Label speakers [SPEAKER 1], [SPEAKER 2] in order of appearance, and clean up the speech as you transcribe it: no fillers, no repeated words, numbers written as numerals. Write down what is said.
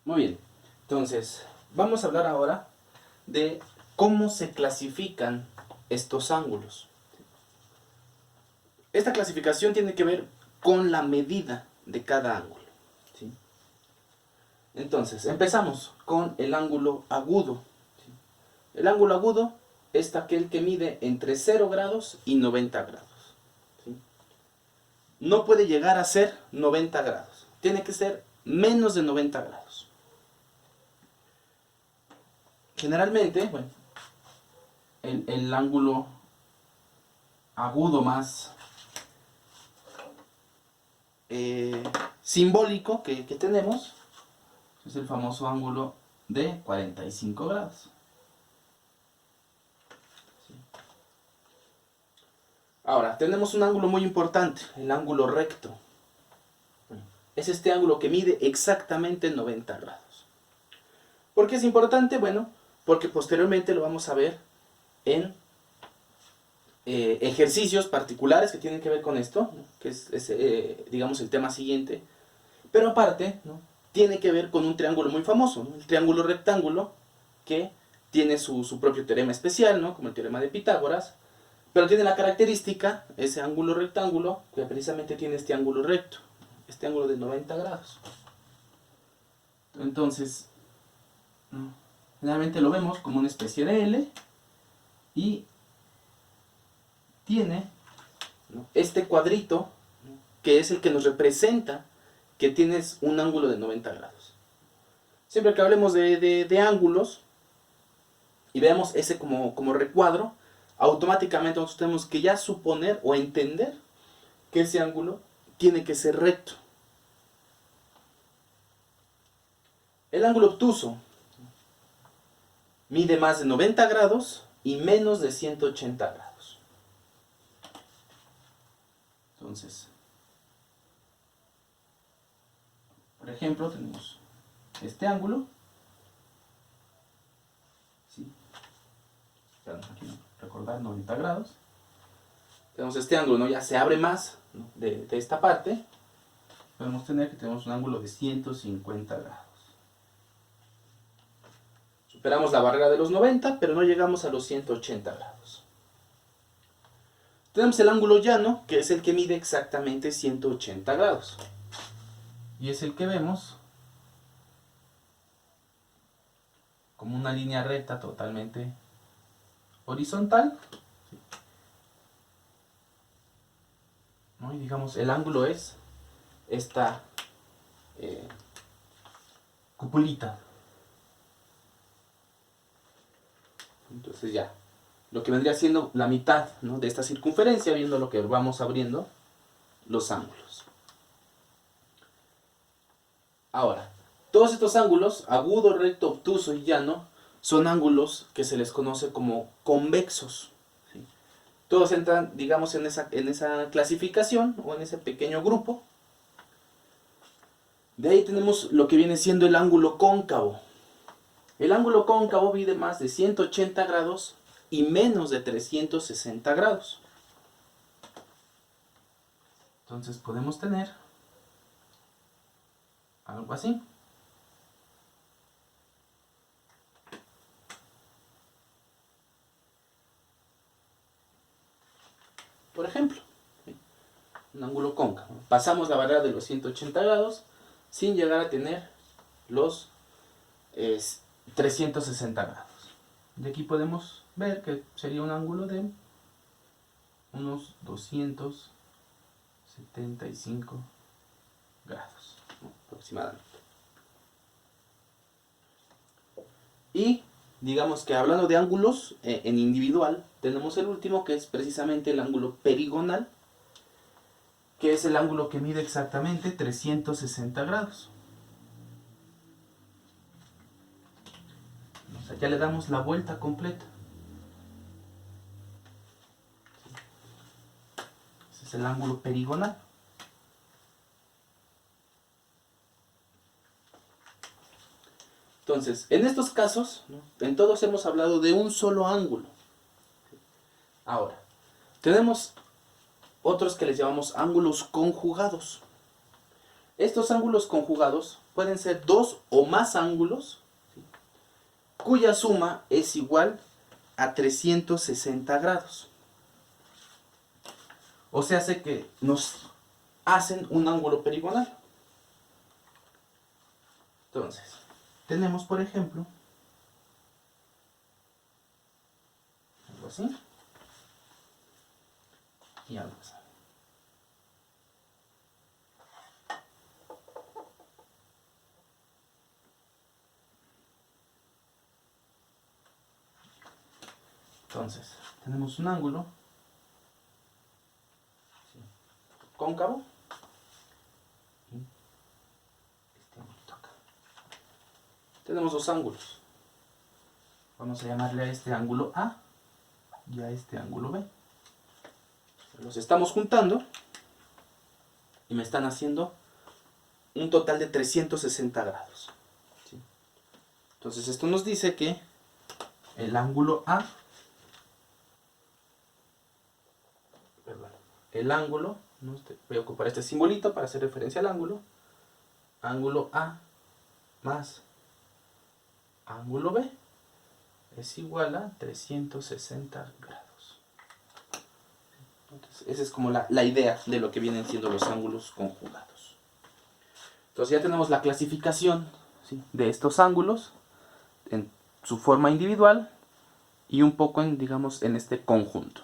[SPEAKER 1] Muy bien, entonces vamos a hablar ahora de cómo se clasifican estos ángulos. Esta clasificación tiene que ver con la medida de cada ángulo, ¿sí? Entonces, empezamos con el ángulo agudo, ¿sí? El ángulo agudo es aquel que mide entre 0 grados y 90 grados, ¿sí? No puede llegar a ser 90 grados, tiene que ser menos de 90 grados. Generalmente, bueno, el ángulo agudo más simbólico que tenemos es el famoso ángulo de 45 grados. ¿Sí? Ahora, tenemos un ángulo muy importante, el ángulo recto. Es este ángulo que mide exactamente 90 grados. ¿Por qué es importante? Bueno, porque posteriormente lo vamos a ver en ejercicios particulares que tienen que ver con esto, ¿no? Que es digamos, el tema siguiente. Pero aparte, ¿no? Tiene que ver con un triángulo muy famoso, ¿no? El triángulo rectángulo, que tiene su propio teorema especial, ¿no? Como el teorema de Pitágoras, pero tiene la característica, ese ángulo rectángulo, que precisamente tiene este ángulo recto, este ángulo de 90 grados. Entonces, ¿no? Generalmente lo vemos como una especie de L, y tiene, ¿no? Este cuadrito, ¿no? Que es el que nos representa que tienes un ángulo de 90 grados. Siempre que hablemos de ángulos y veamos ese como recuadro, automáticamente nosotros tenemos que ya suponer o entender que ese ángulo tiene que ser recto. El ángulo obtuso mide más de 90 grados y menos de 180 grados. Entonces, por ejemplo, tenemos este ángulo. ¿Sí? Aquí recordar 90 grados. Tenemos este ángulo, ¿no? Ya se abre más, ¿no? de esta parte. Podemos tener que tenemos un ángulo de 150 grados. Superamos la barrera de los 90, pero no llegamos a los 180 grados. Tenemos el ángulo llano, que es el que mide exactamente 180 grados. Y es el que vemos como una línea recta totalmente horizontal. ¿No? Y digamos, el ángulo es esta cupulita. Entonces ya, lo que vendría siendo la mitad, ¿no? De esta circunferencia, viendo lo que vamos abriendo los ángulos. Ahora, todos estos ángulos, agudo, recto, obtuso y llano, son ángulos que se les conoce como convexos. ¿Sí? Todos entran, digamos, en esa clasificación o en ese pequeño grupo. De ahí tenemos lo que viene siendo el ángulo cóncavo. El ángulo cóncavo mide más de 180 grados y menos de 360 grados. Entonces podemos tener algo así. Por ejemplo, un ángulo cóncavo. Pasamos la barrera de los 180 grados sin llegar a tener los 360 grados. De aquí podemos ver que sería un ángulo de unos 275 grados, ¿no? Aproximadamente. Y digamos que hablando de ángulos en individual, tenemos el último, que es precisamente el ángulo perigonal, que es el ángulo que mide exactamente 360 grados. O sea, ya le damos la vuelta completa. Ese es el ángulo perigonal. Entonces, en estos casos, ¿no? En todos hemos hablado de un solo ángulo. Ahora, tenemos otros que les llamamos ángulos conjugados. Estos ángulos conjugados pueden ser dos o más ángulos, ¿sí?, cuya suma es igual a 360 grados. O sea, hace que nos hacen un ángulo perigonal. Entonces, tenemos, por ejemplo, algo así y algo así. Entonces, tenemos un ángulo cóncavo y este ángulo acá. Tenemos dos ángulos. Vamos a llamarle a este ángulo A y a este ángulo B. Los estamos juntando y me están haciendo un total de 360 grados. ¿Sí? Entonces esto nos dice que el ángulo A, el ángulo, ¿no?, voy a ocupar este simbolito para hacer referencia al ángulo A más ángulo B es igual a 360 grados. Entonces, esa es como la idea de lo que vienen siendo los ángulos conjugados. Entonces ya tenemos la clasificación, ¿sí?, de estos ángulos en su forma individual y un poco en, digamos, en este conjunto.